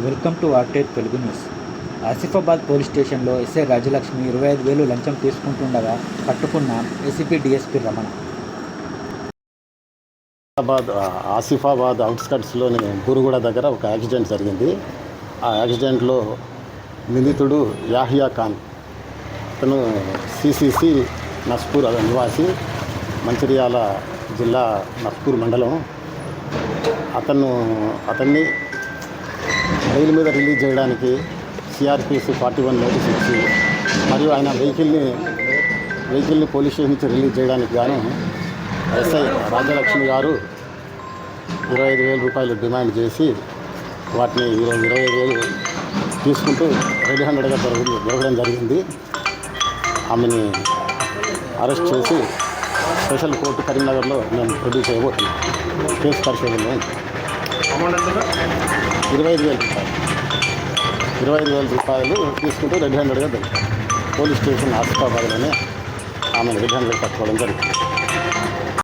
Welcome to ఆర్టేట్ Telugu news. Asifabad police స్టేషన్లో SI Rajalakshmi 25,000 లంచం తీసుకుంటుండగా పట్టుకున్న ఏసీపీ డీఎస్పీ రమణ. ఆసిఫాబాద్ అవుట్స్కట్స్లోని బూరుగుడ దగ్గర ఒక యాక్సిడెంట్ జరిగింది. ఆ యాక్సిడెంట్లో నిందితుడు యాహియా ఖాన్, అతను సిసిసి నస్పూర్ నివాసి, మంచిర్యాల జిల్లా నస్పూర్ మండలం. అతన్ని బెయిల్ మీద రిలీజ్ చేయడానికి సిఆర్పిఎస్ 41 నోటీస్ ఇచ్చి, మరియు ఆయన వెహికల్ని పోలీస్ స్టేషన్ నుంచి రిలీజ్ చేయడానికి గాను ఎస్ఐ రాజలక్ష్మి గారు 25,000 రూపాయలు డిమాండ్ చేసి వాటిని ఈరోజు 25,000 తీసుకుంటూ రెడ్ హ్యాండెడ్గా దొరకడం జరిగింది. ఆమెని అరెస్ట్ చేసి స్పెషల్ కోర్టు కరీంనగర్లో మేము ప్రొడ్యూస్ చేయబోతున్నాం. కేసు పరిశోధనలో 25,000 రూపాయలు తీసుకుంటూ రెడ్ హ్యాండెడ్గా దొరికింది. పోలీస్ స్టేషన్ ఆసిఫాబాద్లోనే ఆమెను రెడ్ హ్యాండెడ్ పట్టుకోవడం జరిగింది.